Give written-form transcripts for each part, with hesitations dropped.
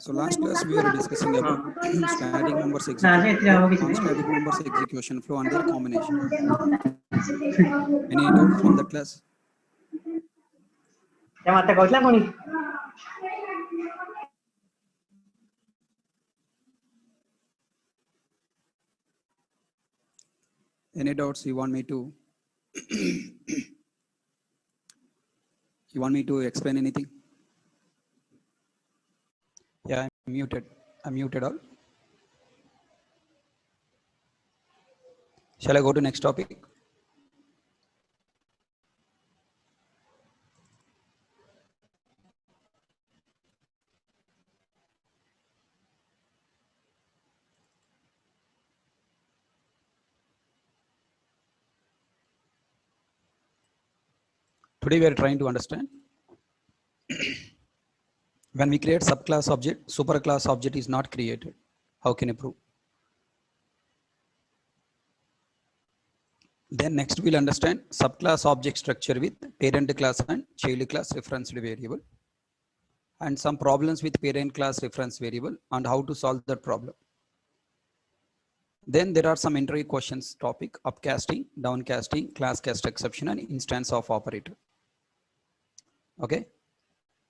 So last class we were discussing about static members execution flow, non-static members execution flow and their combination. Any doubt from that class? Any doubts you want me to explain anything? Yeah, I'm muted. I'm muted all. Shall I go to next topic? Today we are trying to understand when we create subclass object, superclass object is not created. How can you prove? Then next we'll understand subclass object structure with parent class and child class referenced variable and some problems with parent class reference variable and how to solve that problem. Then there are some interview questions topic: upcasting, downcasting, class cast exception and instance of operator. Okay.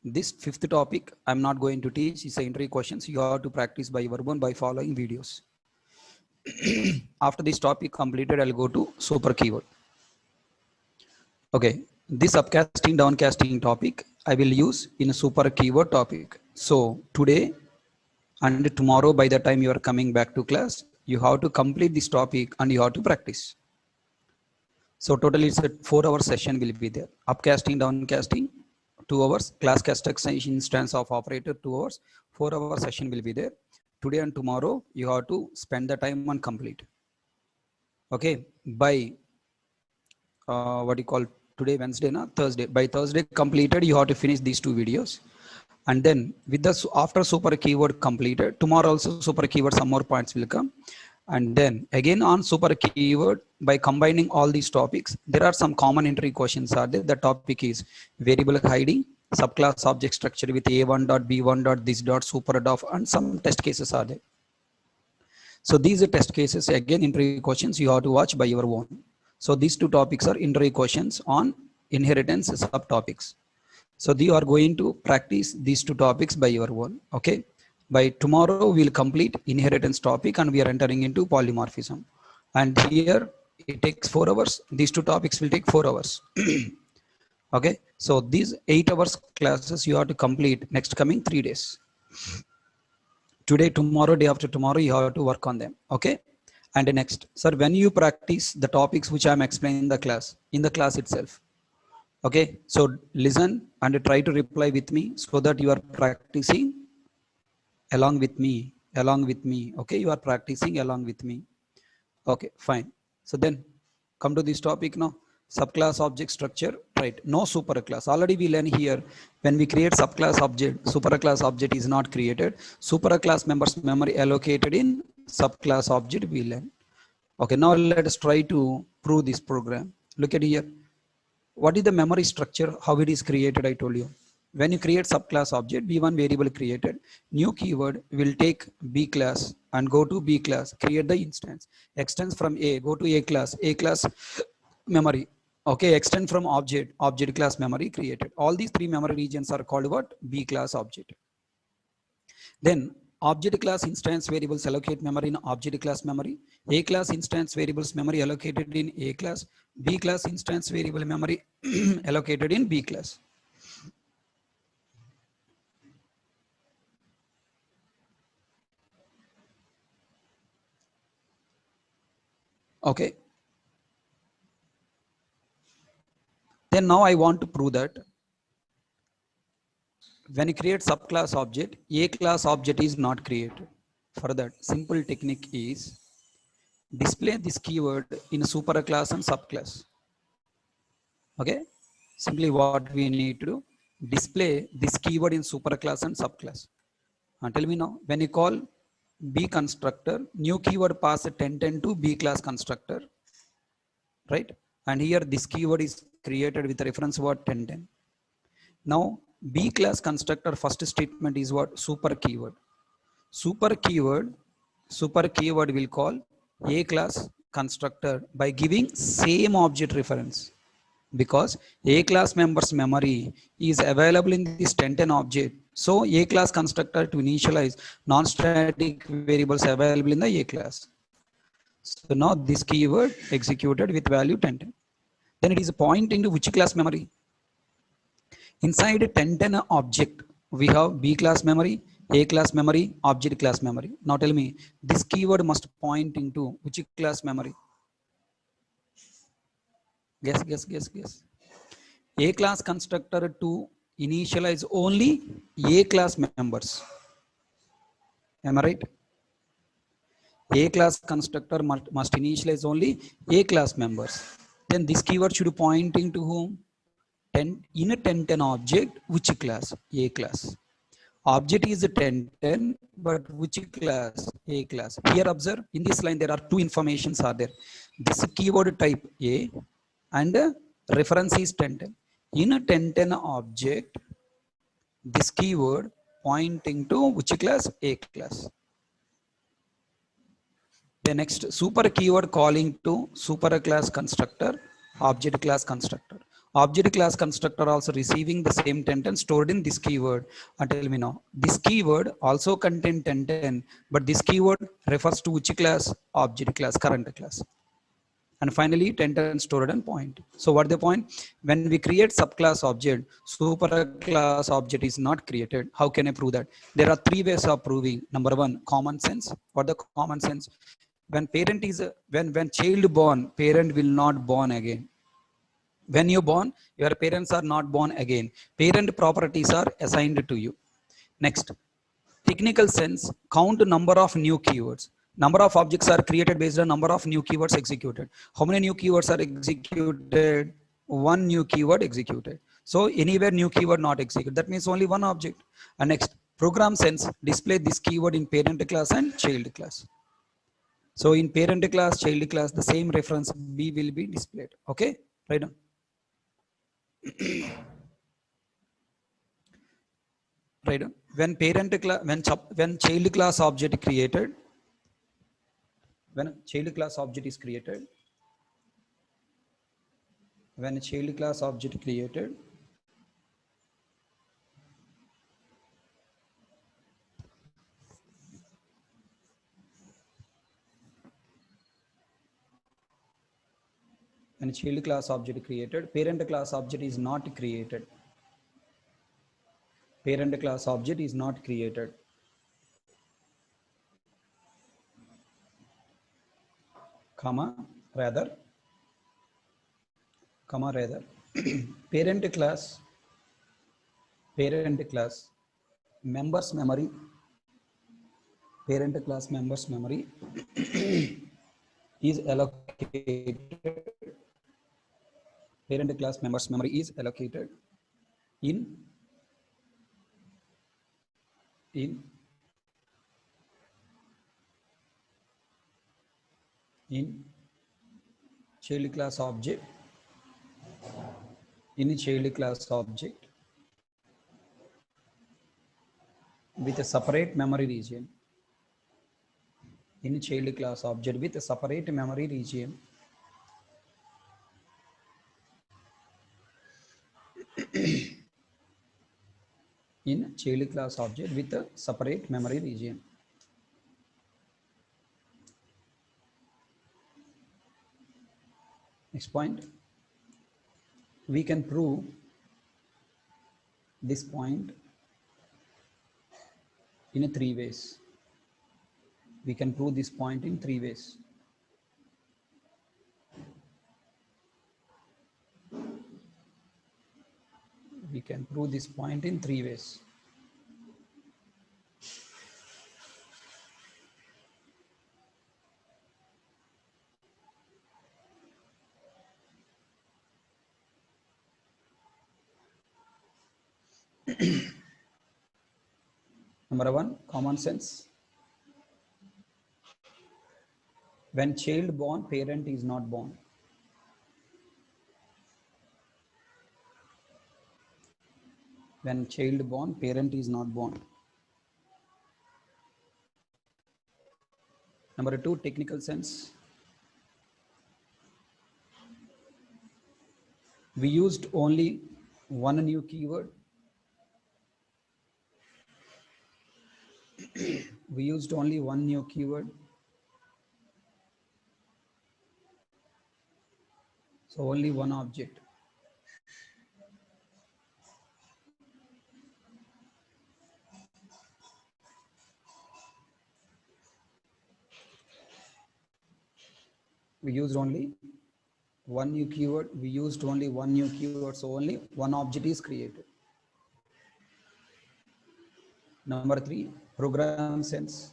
This fifth topic I'm not going to teach. It's interview questions. You have to practice by your own by following videos. After this topic completed, I'll go to super keyword. Okay, this upcasting downcasting topic I will use in a super keyword topic. So today and tomorrow, by the time you are coming back to class, you have to complete this topic and you have to practice. So totally it's a 4-hour session will be there. Upcasting, downcasting, 2 hours, class cast extension instance of operator 2 hours, 4-hour session will be there. Today and tomorrow you have to spend the time and complete. Okay, by what you call today Wednesday, na Thursday. By Thursday completed, you have to finish these 2 videos. And then with the after super keyword completed, tomorrow also super keyword some more points will come. And then again on super keyword, by combining all these topics, there are some common entry questions are there. The topic is variable hiding, subclass object structure with a1 dot b1 dot this dot super dot and some test cases are there. So these are test cases, again interview questions you have to watch by your own. So these 2 topics are interview questions on inheritance subtopics. So you are going to practice these 2 topics by your own. Okay. By tomorrow we'll complete inheritance topic and we are entering into polymorphism. And here it takes 4 hours. These 2 topics will take 4 hours. Okay. So these 8 hours classes you have to complete next coming 3 days. Today, tomorrow, day after tomorrow, you have to work on them. Okay. And next, sir, when you practice the topics which I'm explaining in the class itself. Okay. So listen and try to reply with me so that you are practicing along with me. Okay. You are practicing along with me. Okay, fine. So then come to this topic now. Subclass object structure, right? No superclass. Already we learn here when we create subclass object, superclass object is not created. Superclass members memory allocated in subclass object we learn. Okay, now let us try to prove this program. Look at here. What is the memory structure? How it is created? I told you. When you create subclass object, B1 variable created, new keyword will take B class and go to B class, create the instance. Extends from A, go to A class memory. Okay, extend from object class memory created. All these 3 memory regions are called what? B class object. Then object class instance variables allocate memory in object class memory. A class instance variables memory allocated in A class. B class instance variable memory allocated in B class. Okay. Then now I want to prove that when you create subclass object, A class object is not created. For that, simple technique is display this keyword in a superclass and subclass. Okay. Simply what we need to do, display this keyword in superclass and subclass. And tell me now, when you call B constructor, new keyword pass 1010 to B class constructor, right? And here this keyword is created with reference word 1010. Now B class constructor first statement is what? Super keyword. Super keyword, super keyword will call A class constructor by giving same object reference, because A class members memory is available in this 1010 object. So A class constructor to initialize non-static variables available in the A class. So now this keyword executed with value 1010. Then it is pointing to which class memory? Inside 1010 object, we have B class memory, A class memory, object class memory. Now tell me, this keyword must point into which class memory? Guess, guess, guess, guess. A class constructor to initialize only A class members. Am I right? A class constructor must initialize only A class members. Then this keyword should pointing to whom? 10, in a 1010 object, which class? A class. Object is 1010, but which class? A class. Here observe, in this line there are two informations are there. This keyword type A and reference is 1010. In a 1010 object, this keyword pointing to which class? A class. The next super keyword calling to super class constructor, object class constructor. Object class constructor also receiving the same 1010 stored in this keyword. Tell me now, this keyword also contain 1010, but this keyword refers to which class? Object class, current class. And finally 1010 stored and point. So what the point? When we create subclass object, super class object is not created. How can I prove that? There are three ways of proving. Number one, common sense. What the common sense? When parent is when child born, parent will not born again. When you born, your parents are not born again. Parent properties are assigned to you. Next, technical sense, count number of new keywords. Number of objects are created based on number of new keywords executed. How many new keywords are executed? One new keyword executed. So anywhere new keyword not executed, that means only one object. And next, program sense, display this keyword in parent class and child class. So in parent class, child class, the same reference B will be displayed. Okay, right on. Right on. When parent class, when child class object created, when a child class object is created, when a child class object created, when a child class object created, parent class object is not created. Parent class object is not created. Comma, rather, comma, rather, parent class, members memory, parent class members memory is allocated. Parent class members memory is allocated in in in child class object, in child class object with a separate memory region. In child class object with a separate memory region. In child class object with a separate memory region. Next point, we can prove this point in three ways. We can prove this point in three ways. We can prove this point in three ways. Number one, common sense. When child born, parent is not born. When child born, parent is not born. Number two, technical sense. We used only one new keyword. We used only one new keyword. So only one object. We used only one new keyword. We used only one new keyword. So only one object is created. Number three, program sense.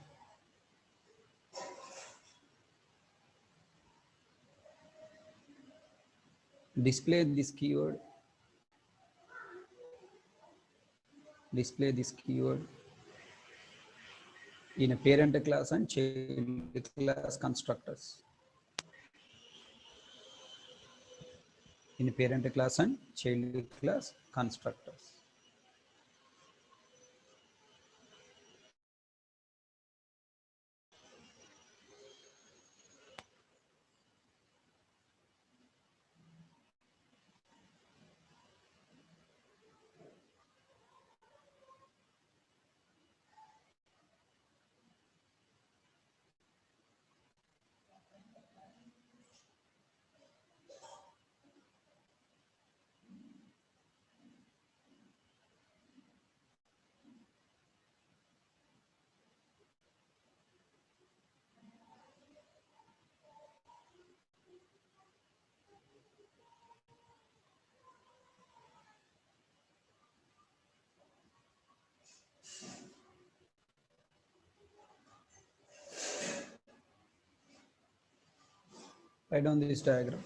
Display this keyword. Display this keyword in a parent class and child class constructors. In a parent class and child class constructors. Write down this diagram.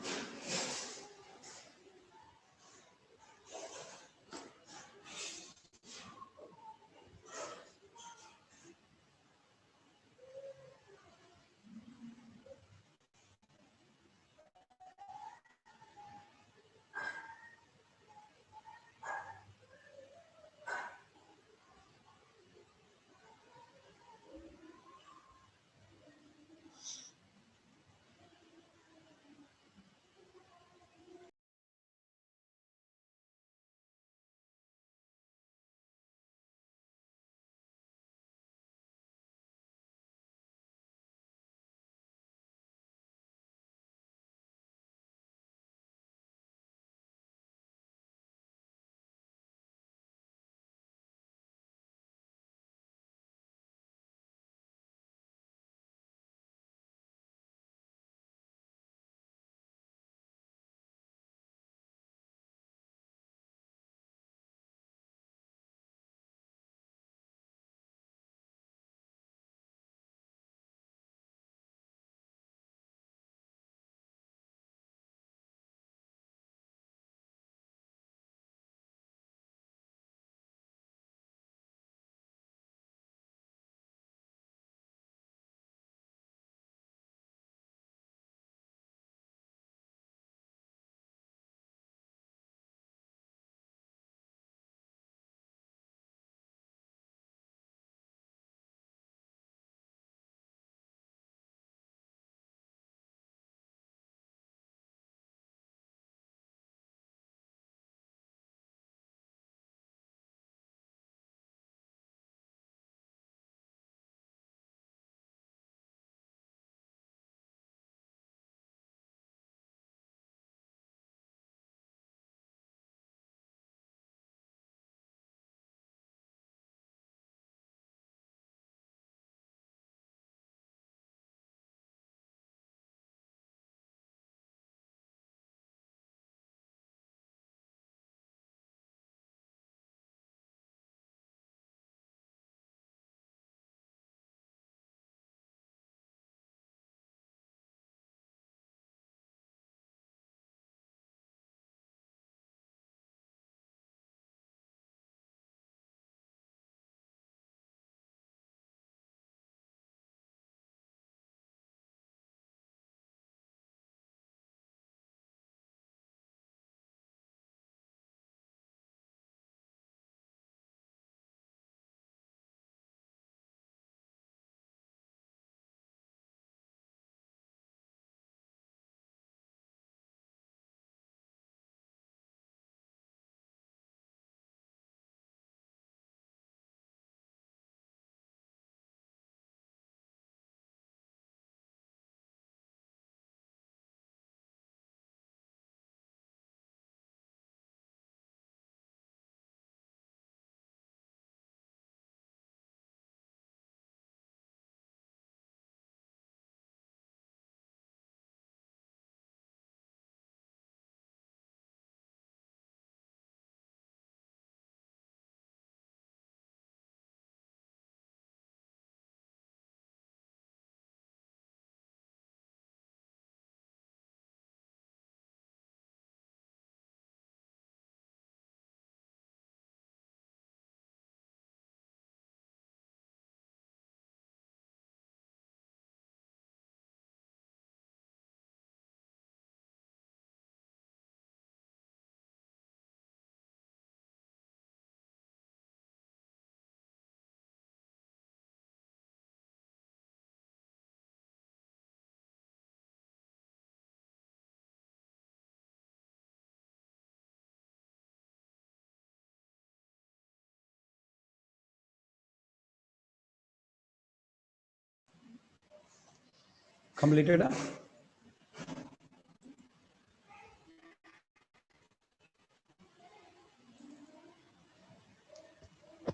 Completed?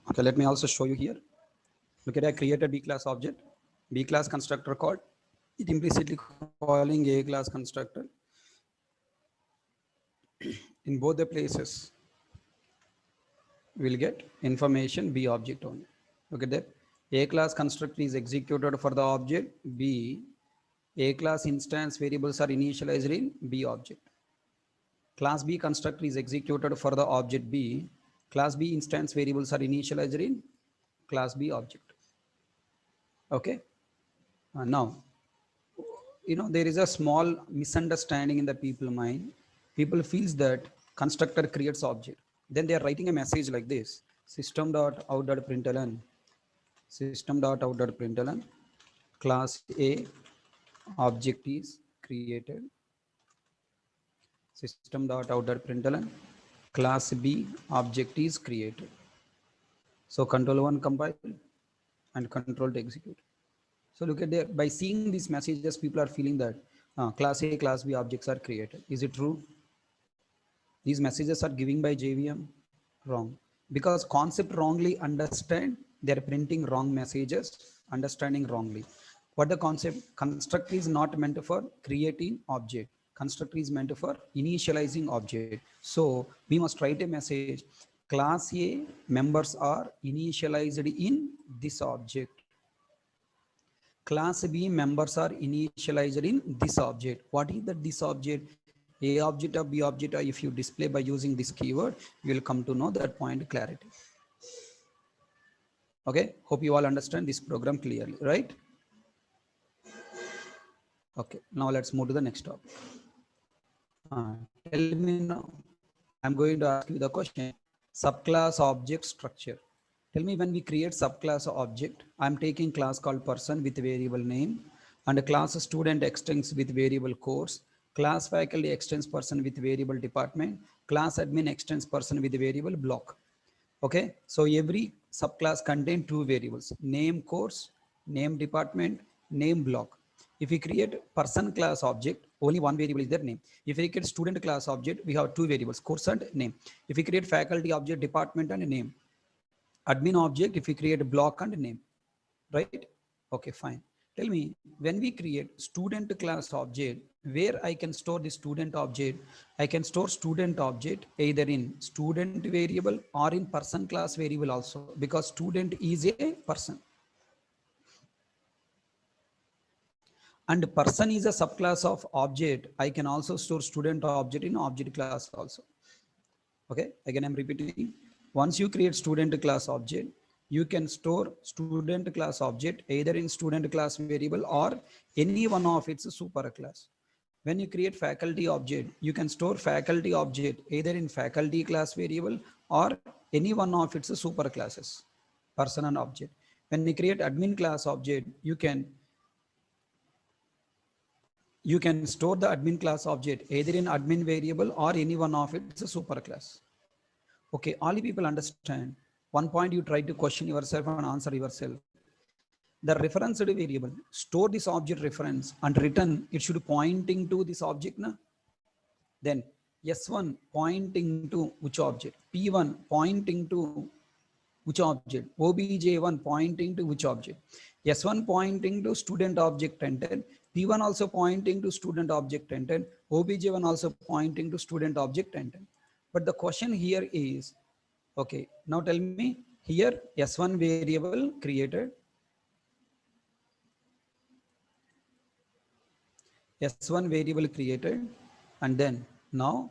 Okay, let me also show you here. Look at, I created B class object, B class constructor called, it implicitly calling A class constructor. In both the places, we'll get information B object only. Look at that. A class constructor is executed for the object B. A class instance variables are initialized in B object. Class B constructor is executed for the object B. Class B instance variables are initialized in class B object. Okay. Now, there is a small misunderstanding in the people mind. People feels that constructor creates object. Then they are writing a message like this: system.out.println, system.out.println, class A object is created, system.out.println, class B object is created. So control 1 compile and control to execute. So look at there, by seeing these messages, people are feeling that class A, class B objects are created. Is it true? These messages are given by JVM? Wrong. Because concept wrongly understand, they're printing wrong messages, understanding wrongly. What the concept? Constructor is not meant for creating object. Constructor is meant for initializing object. So we must write a message, class A members are initialized in this object. Class B members are initialized in this object. What is that this object? A object or B object, or if you display by using this keyword, you will come to know that point clarity. Okay, hope you all understand this program clearly, right? Okay, now let's move to the next topic. Tell me now, I'm going to ask you the question, subclass object structure. Tell me, when we create subclass object, I'm taking class called person with variable name, and a class student extends with variable course, class faculty extends person with variable department, class admin extends person with variable block. Okay, so every subclass contain two variables, name course, name department, name block. If we create person class object, only one variable is their name. If we create student class object, we have two variables, course and name. If we create faculty object, department and name. Admin object, if we create block and name, right? Okay, fine. Tell me, when we create student class object, where I can store the student object, I can store student object either in student variable or in person class variable also, because student is a person. And person is a subclass of object. I can also store student object in object class also. Okay, again I'm repeating. Once you create student class object, you can store student class object either in student class variable or any one of its super class. When you create faculty object, you can store faculty object either in faculty class variable or any one of its super classes, person and object. When you create admin class object, you can store the admin class object either in admin variable or any one of its super class. Okay, all you people understand. One point you try to question yourself and answer yourself. The reference variable, store this object reference and return, it should pointing to this object. Na? Then S1 pointing to which object? P1 pointing to which object? OBJ1 pointing to which object? S1 pointing to student object entered. P1 also pointing to student object entered. OBJ1 also pointing to student object entered. But the question here is, okay, now tell me here S1 variable created, S1 variable created, and then now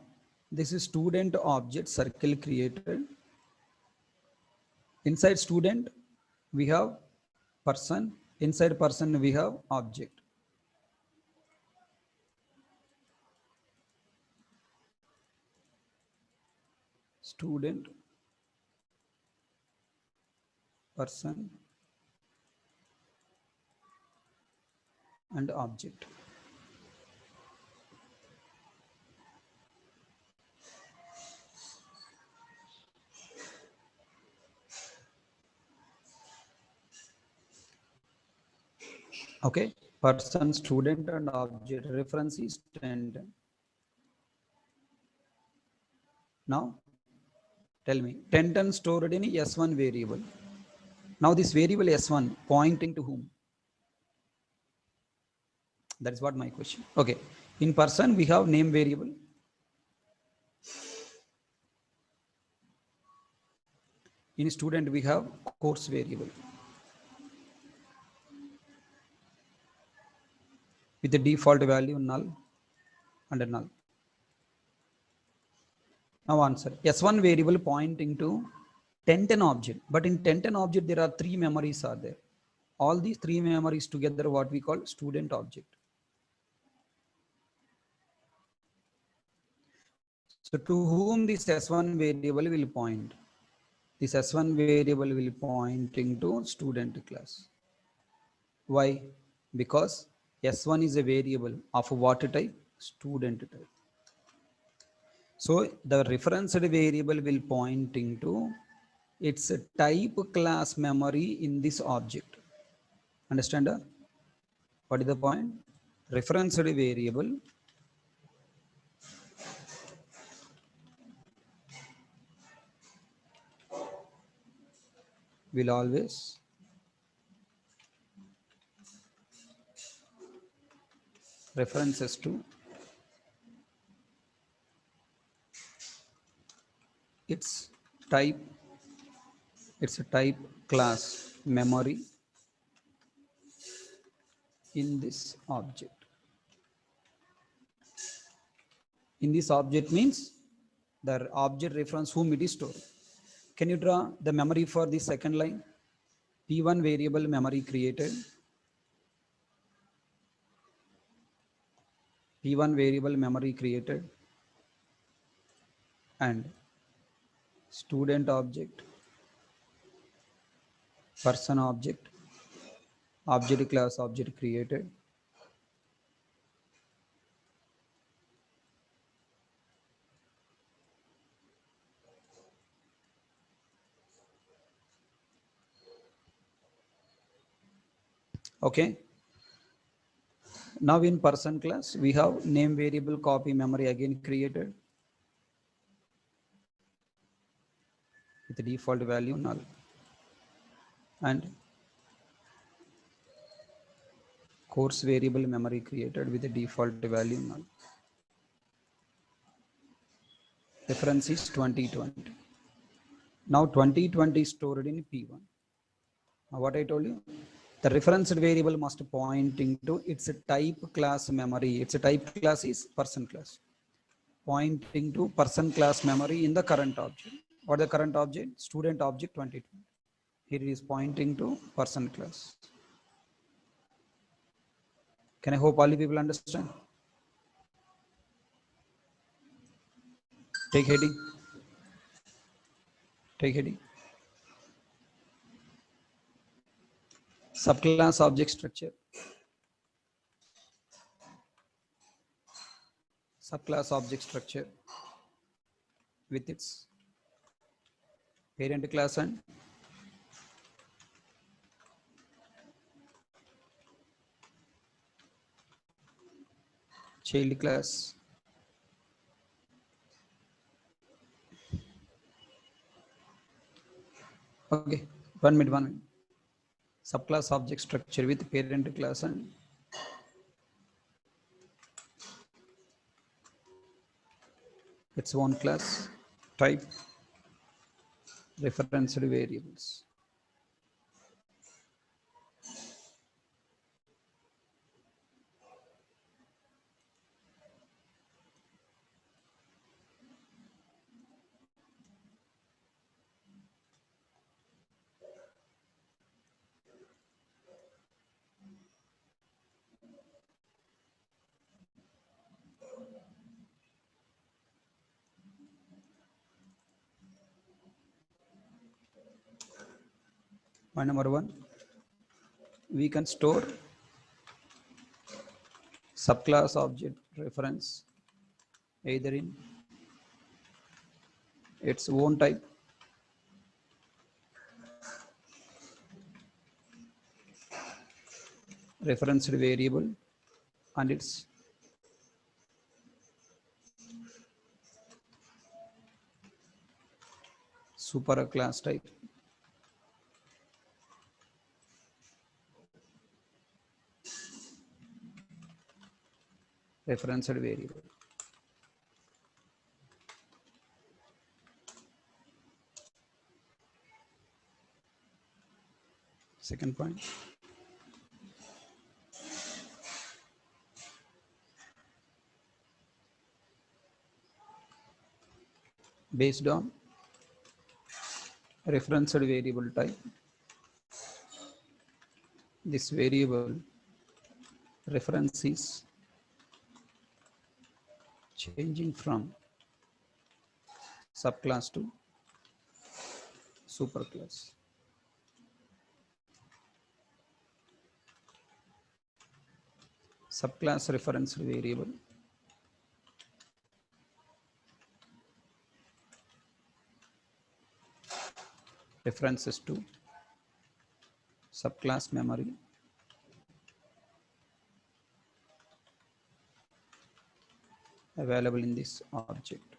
this is student object circle created. Inside student we have person, inside person we have object. Student, person and object. Okay, Person, student and object reference is 10. Now tell me 10 stored in S1 variable. Now this variable S1 pointing to whom? That is what my question. Okay. In person, we have name variable. In student, we have course variable with the default value null and null. Now answer. S1 variable pointing to 1010 object. But in 1010 object, there are three memories are there. All these three memories together, what we call student object. So to whom this S1 variable will point? This S1 variable will pointing to student class. Why? Because S1 is a variable of what type? Student type. So the referenced variable will pointing to its type class memory in this object. Understand? What is the point? Referenced variable will always references to its type, its type class memory in this object. In this object means the object reference whom it is stored. Can you draw the memory for the second line? P1 variable memory created. P1 variable memory created and student object, person object, object class object created. Okay. Now in person class, we have name variable copy memory again created with the default value null. And course variable memory created with the default value null. Reference is 2020. Now 2020 is stored in P1. Now what I told you, the reference variable must pointing to its type class memory. Its type class is person class. Pointing to person class memory in the current object. What the current object? Student object 2020. Here it is pointing to person class. Can I hope all the people understand? Take heading. Take heading. Subclass object structure. Subclass object structure with its parent class and child class. Okay, 1 minute. Subclass object structure with parent class and its own class, type, referenced variables. Point number 1, we can store subclass object reference either in its own type referenced variable and its superclass type. Referenced variable. Second point. Based on referenced variable type, this variable reference is changing from subclass to superclass. Subclass referenced variable references to subclass memory available in this object.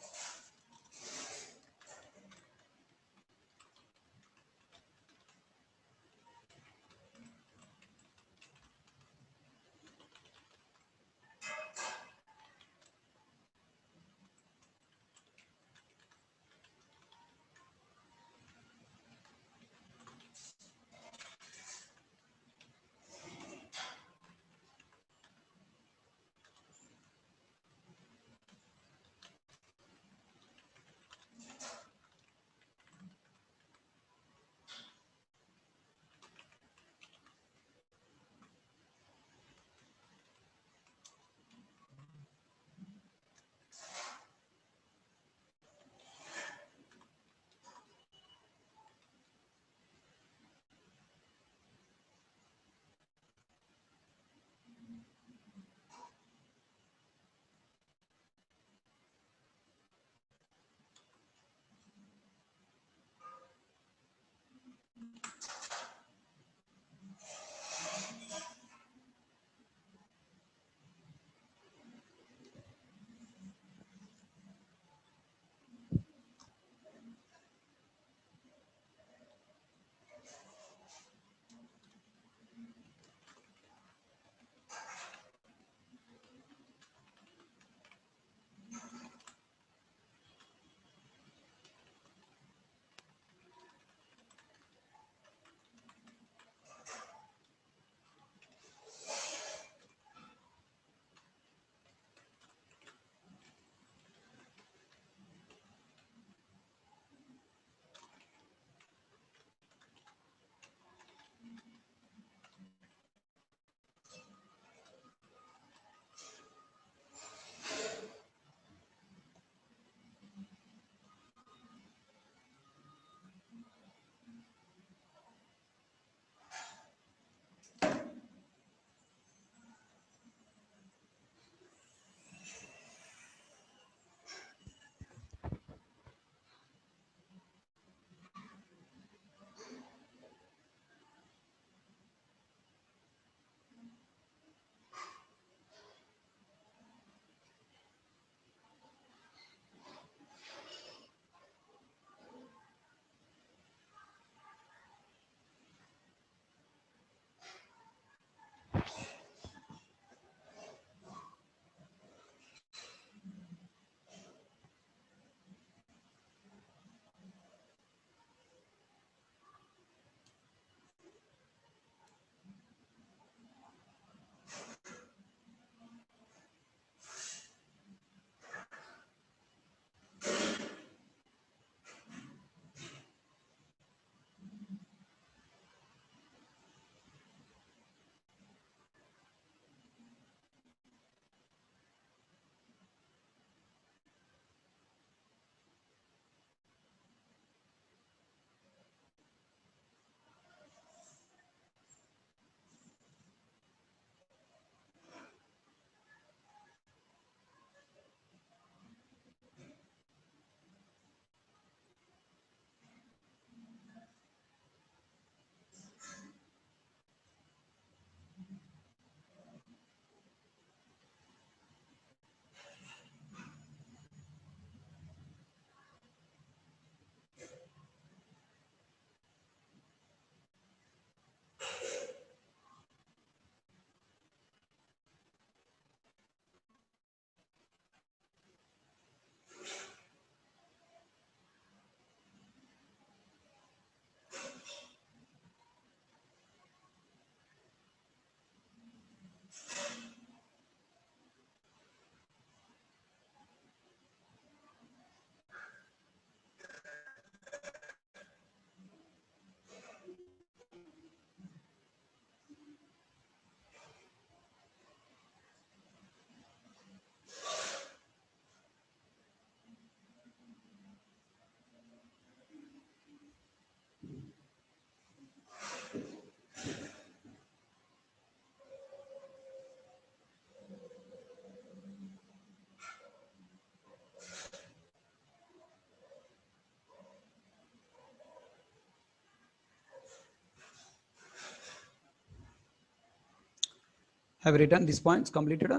Have you written these points completed?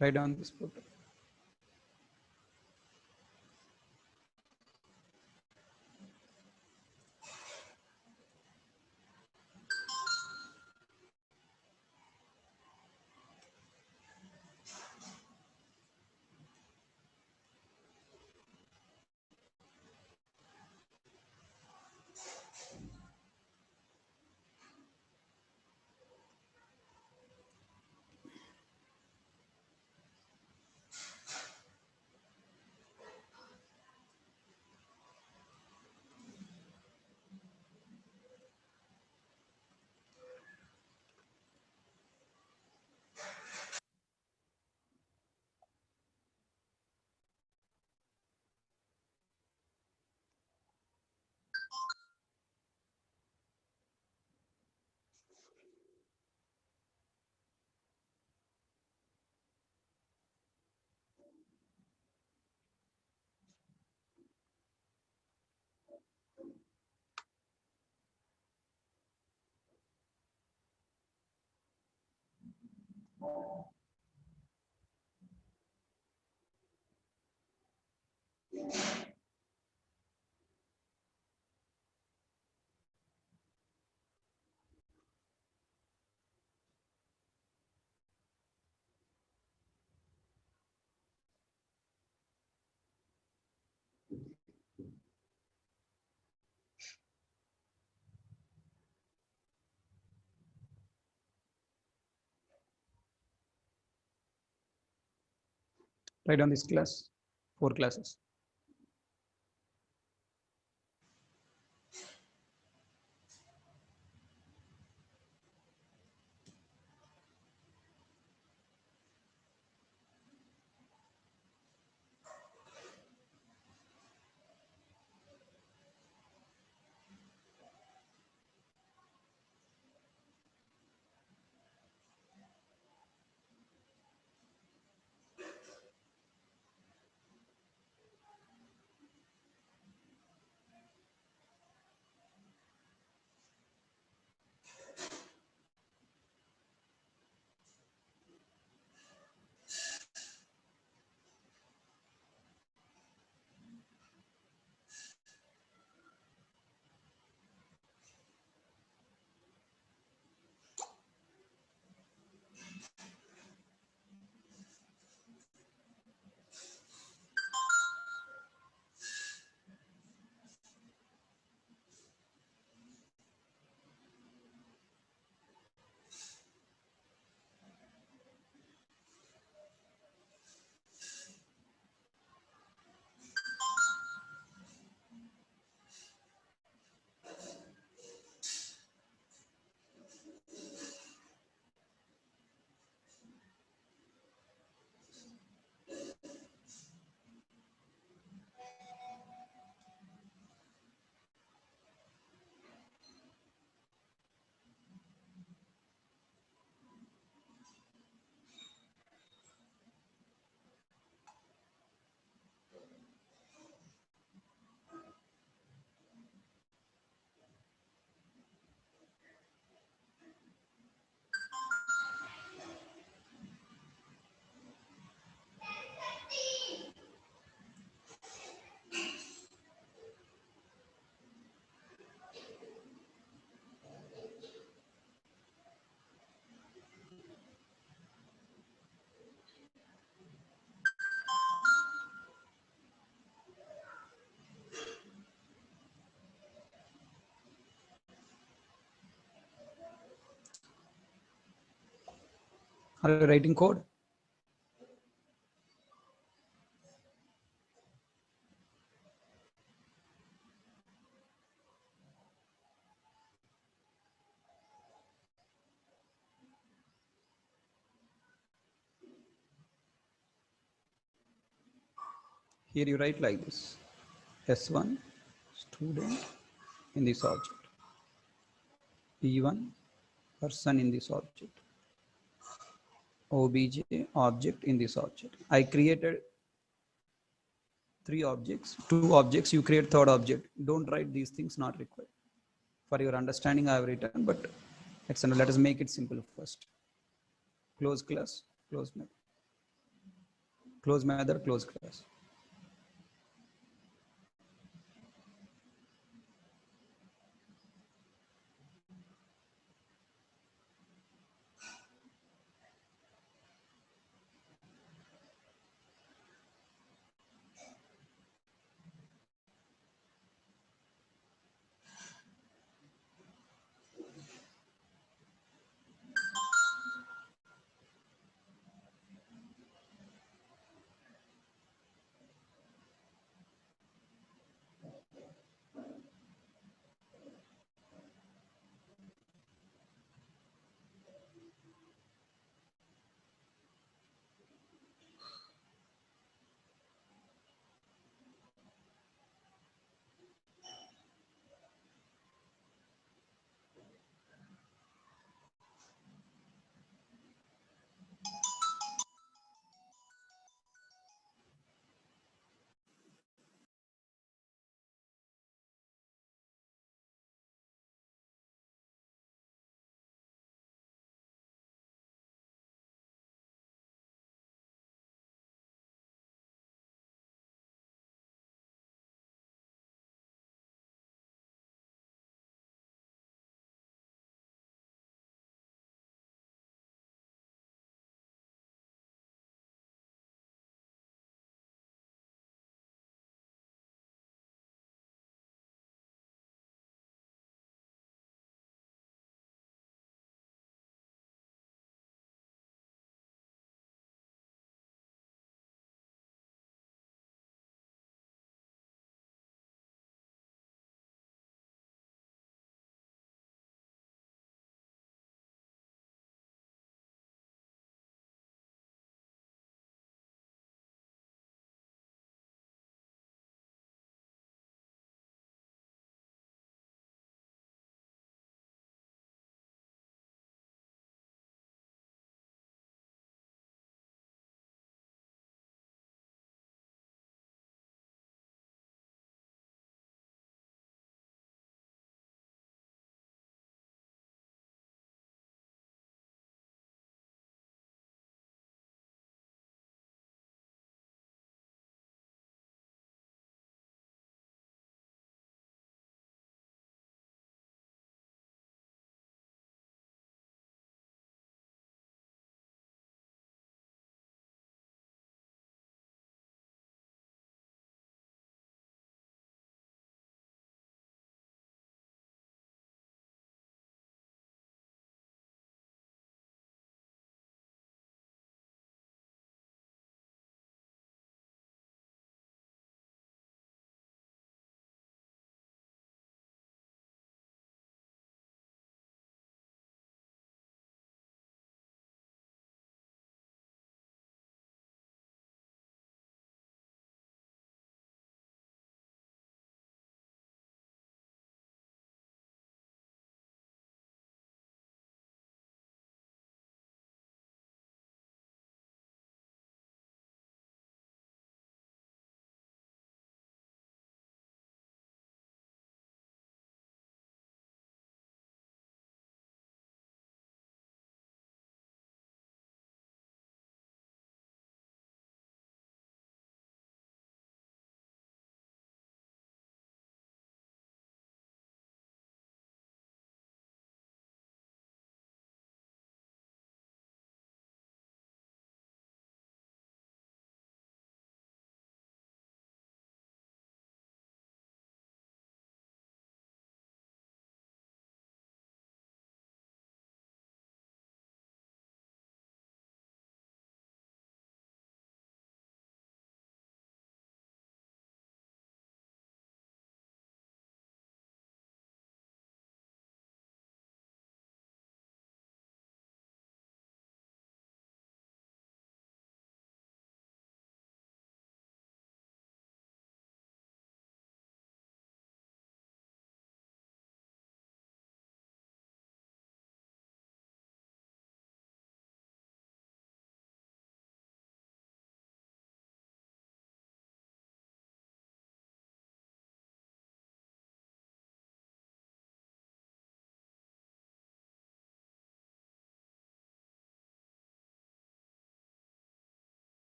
Write down this book. Write down this class, 4 classes. Are you writing code? Here you write like this. S1 student in this object, P1 person in this object, obj object in this object. I created three objects, two objects, you create third object. Don't write these things, not required. For your understanding, I have written, but let us make it simple first. Close class, close method, close method, close class.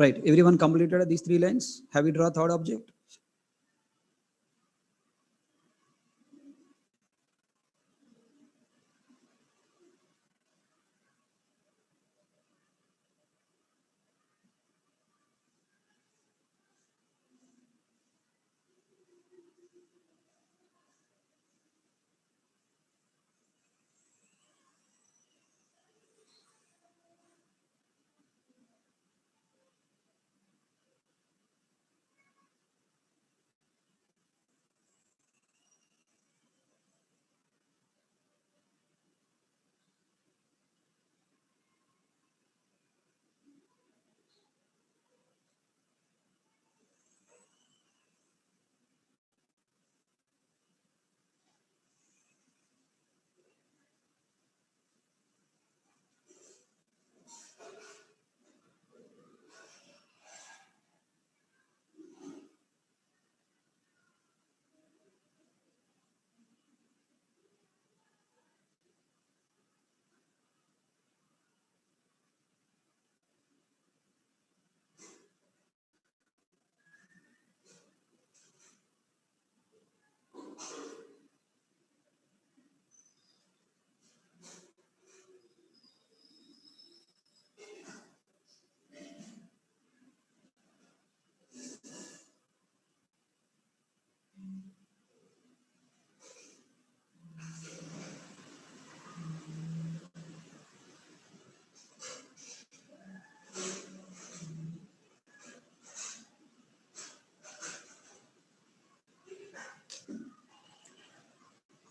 Right. Everyone completed these 3 lines. Have you drawn third object?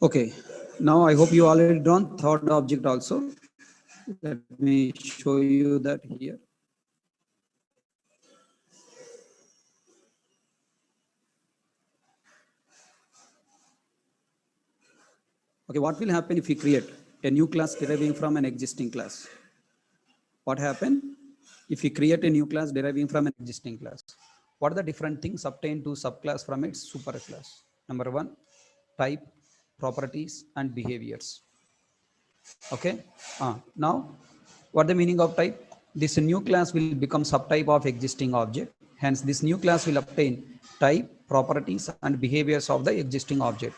Okay. Now I hope you already drawn third object also. Let me show you that here. Okay, what will happen if we create a new class deriving from an existing class? What happen if we create a new class deriving from an existing class? What are the different things obtained to subclass from its superclass? Number one, type, properties, and behaviors. Okay. Now, what the meaning of type? This new class will become subtype of existing object. Hence, this new class will obtain type, properties, and behaviors of the existing object.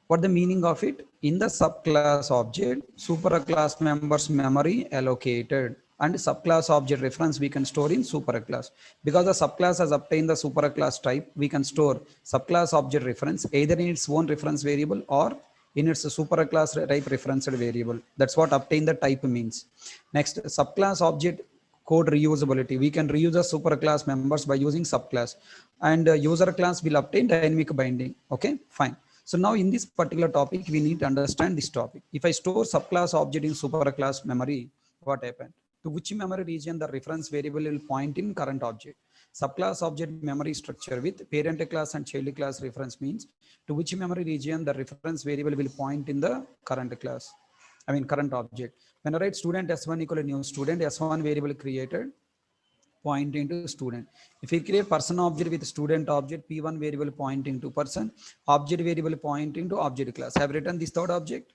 What the meaning of it? In the subclass object, superclass members memory allocated, and subclass object reference we can store in superclass. Because the subclass has obtained the superclass type, we can store subclass object reference either in its own reference variable or in its superclass type referenced variable. That's what obtain the type means. Next, subclass object code reusability. We can reuse the superclass members by using subclass, and user class will obtain dynamic binding. Okay, fine. So now in this particular topic, we need to understand this topic. If I store subclass object in superclass memory, what happened? To which memory region the reference variable will point in current object. Subclass object memory structure with parent class and child class reference means to which memory region the reference variable will point in the current class. I mean current object. When I write student S1 equal to new student, S1 variable created pointing to student. If we create person object with student object, P1 variable pointing to person, object variable pointing to object class. Have written this third object.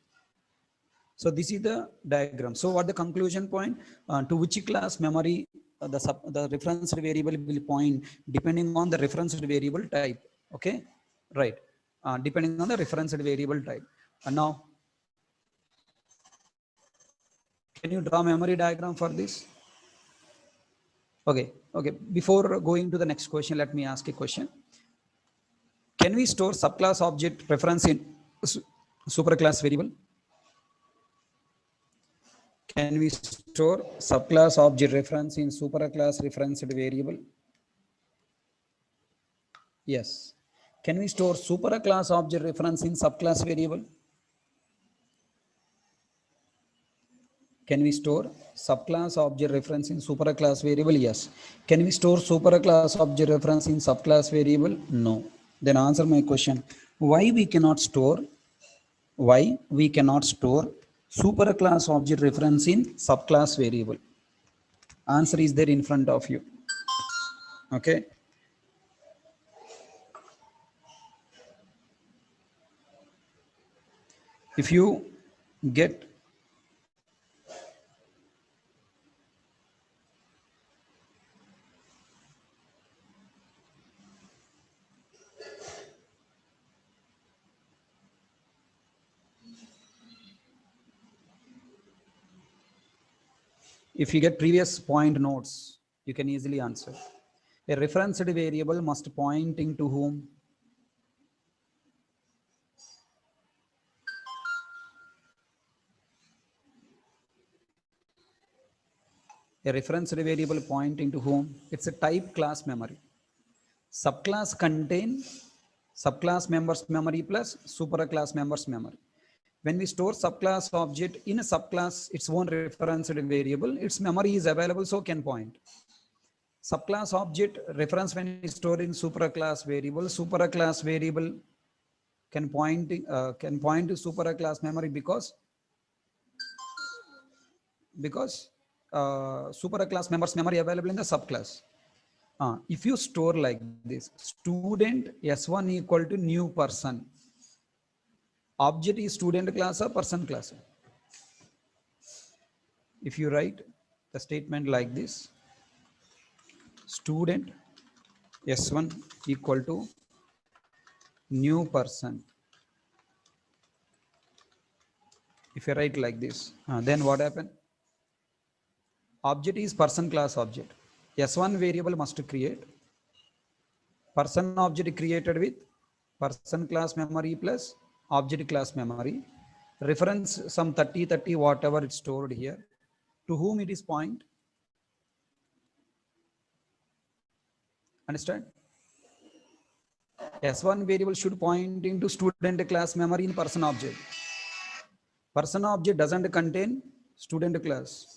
So this is the diagram. So what the conclusion point? To which class memory the reference variable will point depending on the reference variable type. Okay, right. Depending on the reference variable type. And now, can you draw memory diagram for this? Okay, okay. Before going to the next question, let me ask a question. Can we store subclass object reference in superclass variable? Can we store subclass object reference in superclass referenced variable? Yes. Can we store superclass object reference in subclass variable? Can we store subclass object reference in superclass variable? Yes. Can we store superclass object reference in subclass variable? No. Then answer my question. Why we cannot store? Why we cannot store superclass object reference in subclass variable? Answer is there in front of you. Okay. If you get If you get previous point notes, you can easily answer. A referenced variable must pointing to whom? A referenced variable pointing to whom? It's a type class memory. Subclass contain subclass members memory plus superclass members memory. When we store subclass object in a subclass, its own referenced variable, its memory is available, so can point. Subclass object reference when is stored in superclass variable. Superclass variable can point to superclass memory because superclass members memory available in the subclass. If you store like this, student S1 equal to new person. Object is student class or person class. If you write the statement like this, student S1 equal to new person. If you write like this, then what happen? Object is person class object. S1 variable must create person object created with person class memory plus object class memory. Reference some 30 whatever it's stored here. To whom it is point? Understand? S1 variable should point into student class memory in person object. Person object doesn't contain student class.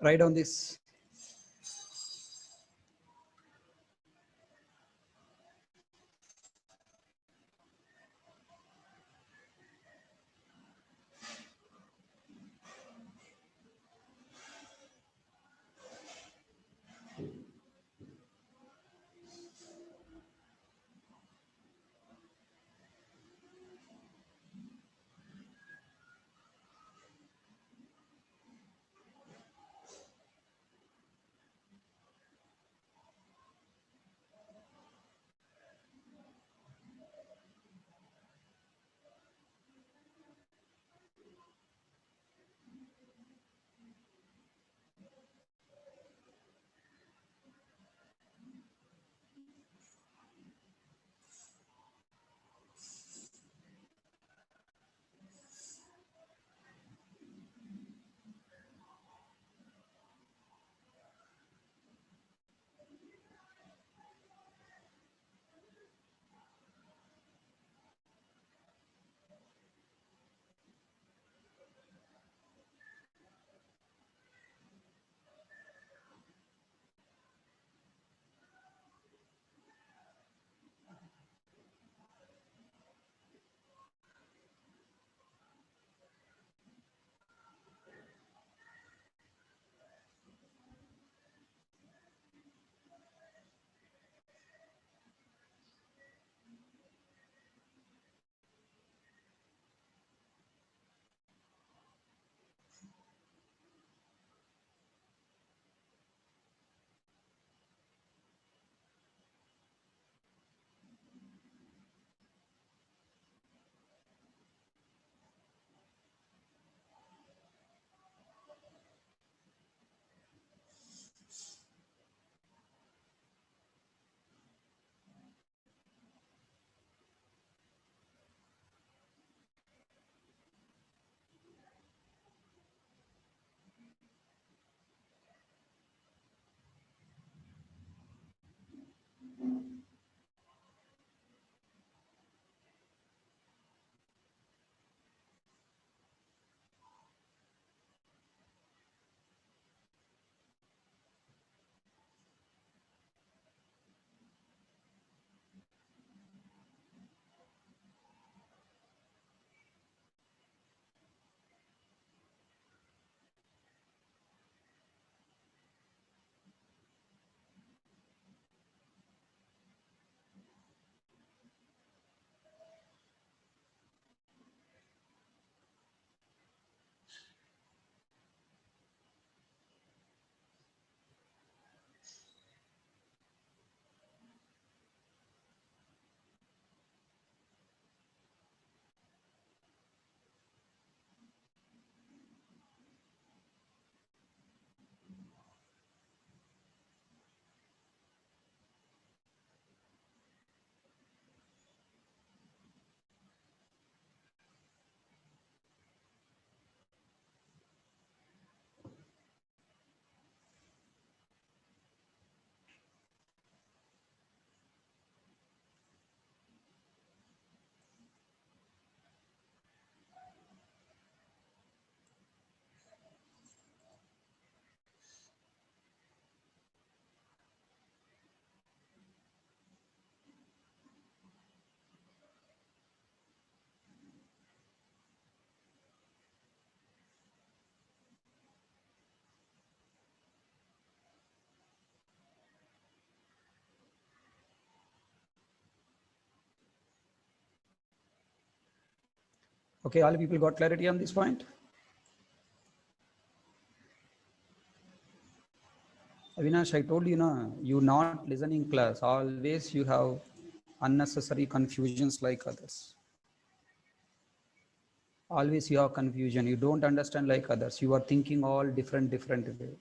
Write on this. Okay, all people got clarity on this point? Avinash, I told you, na, you not listening class. Always you have unnecessary confusions like others. Always you have confusion. You don't understand like others. You are thinking all different way.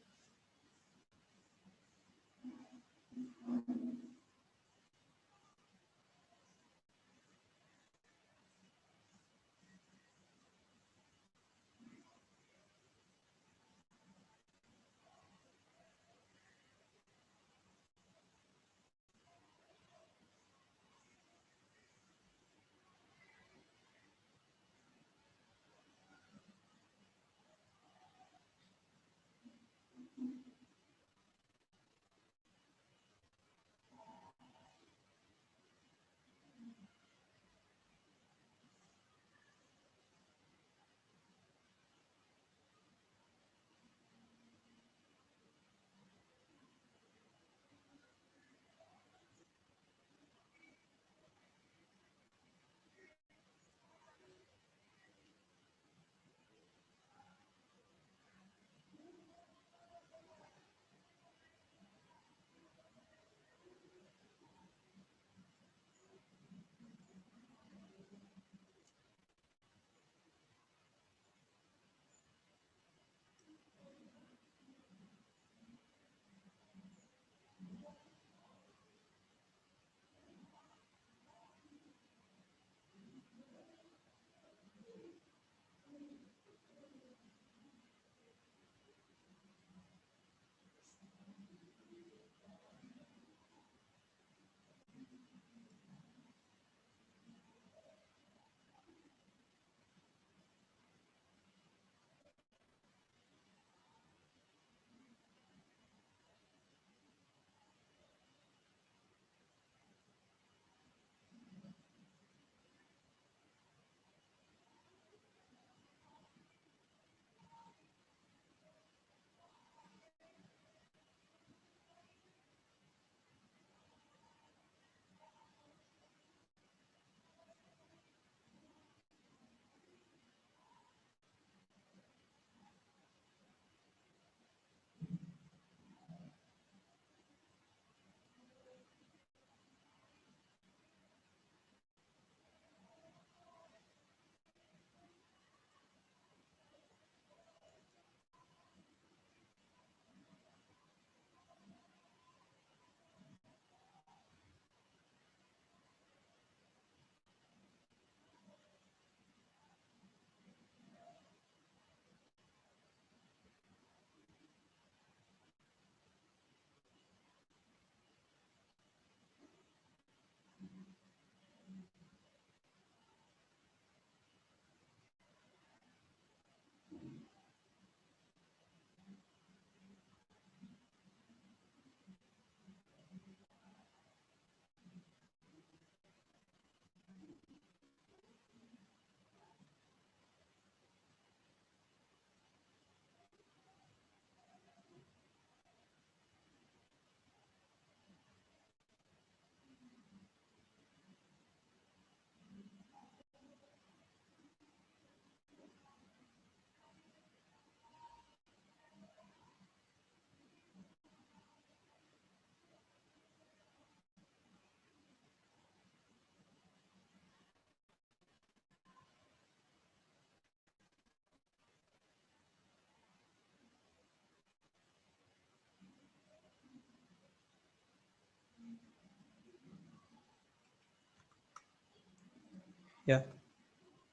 Yeah.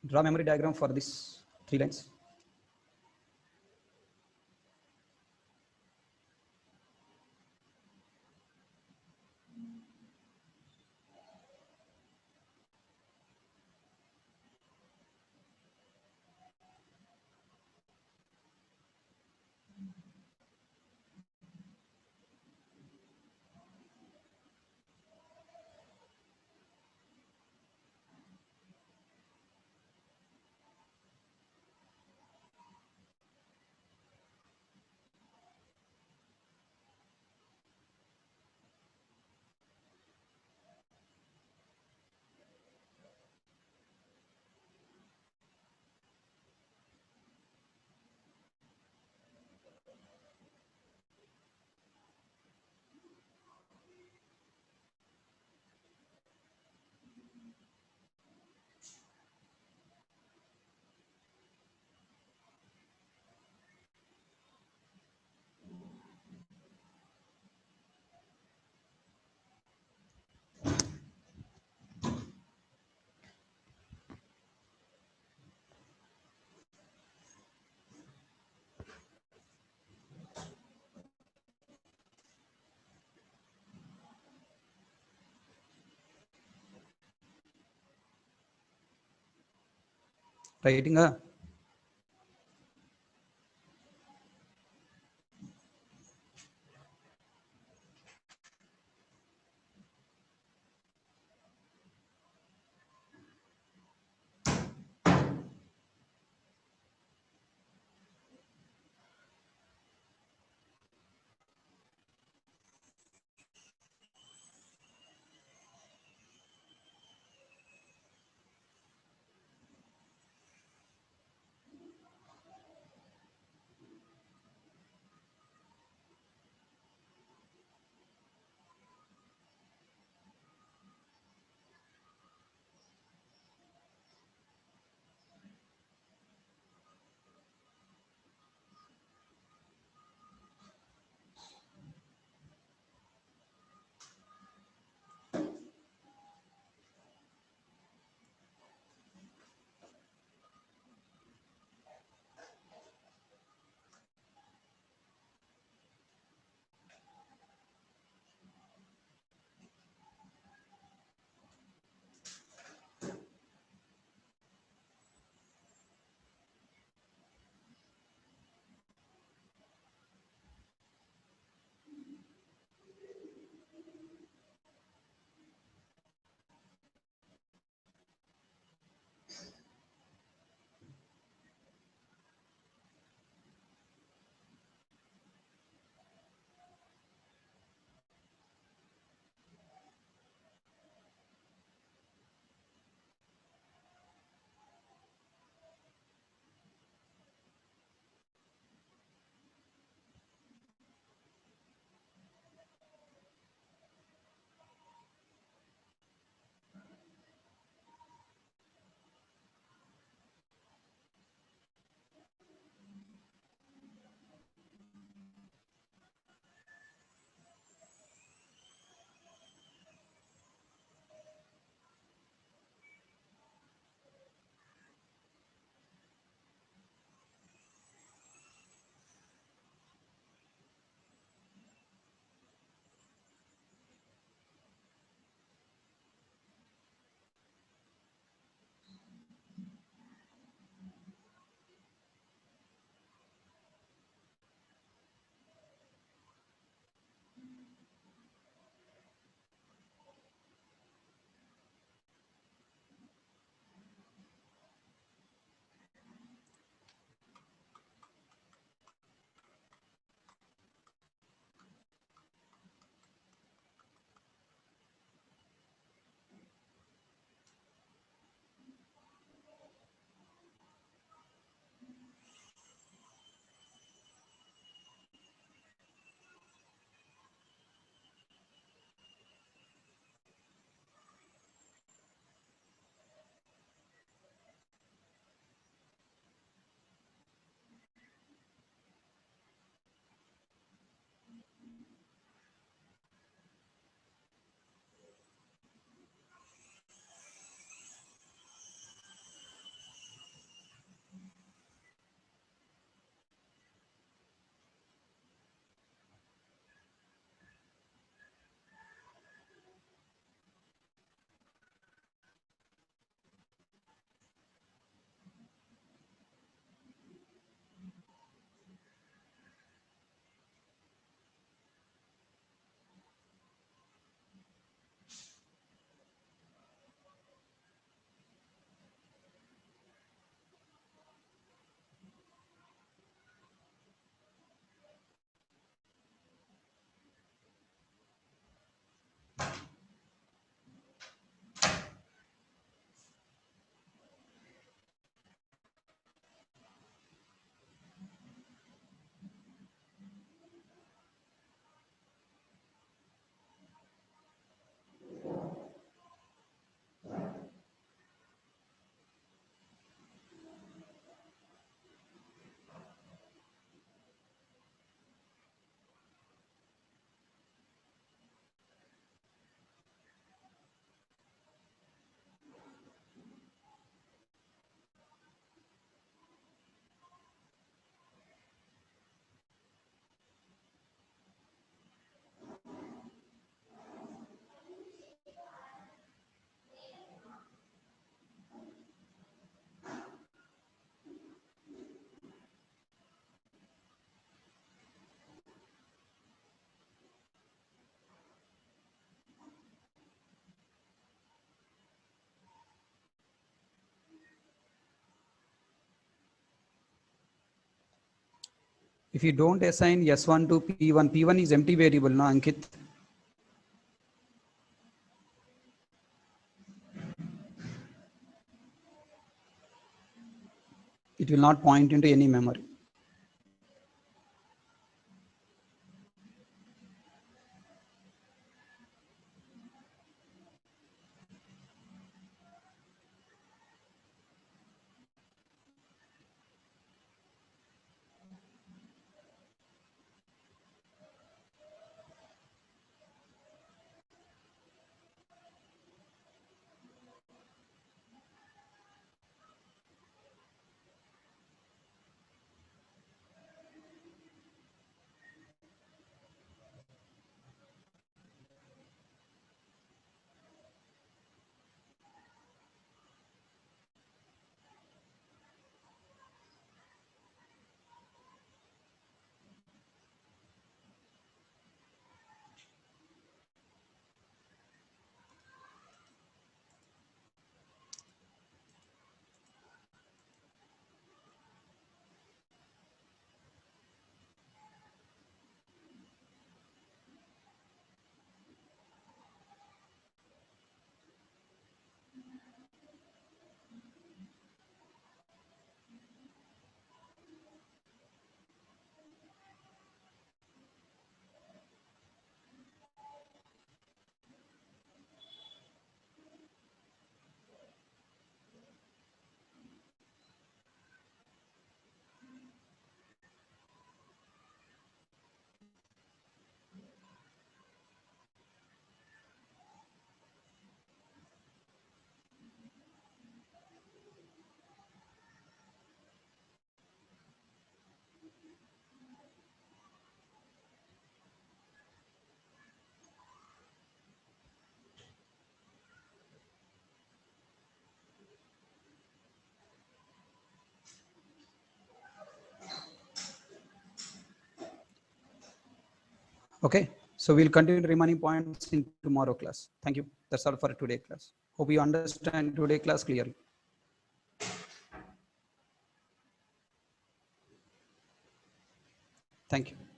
Draw memory diagram for this 3 lines. Writing a If you don't assign S1 to P1, P1 is empty variable, no, Ankit? It will not point into any memory. Okay, so we'll continue the remaining points in tomorrow class. Thank you. That's all for today class. Hope you understand today class clearly. Thank you.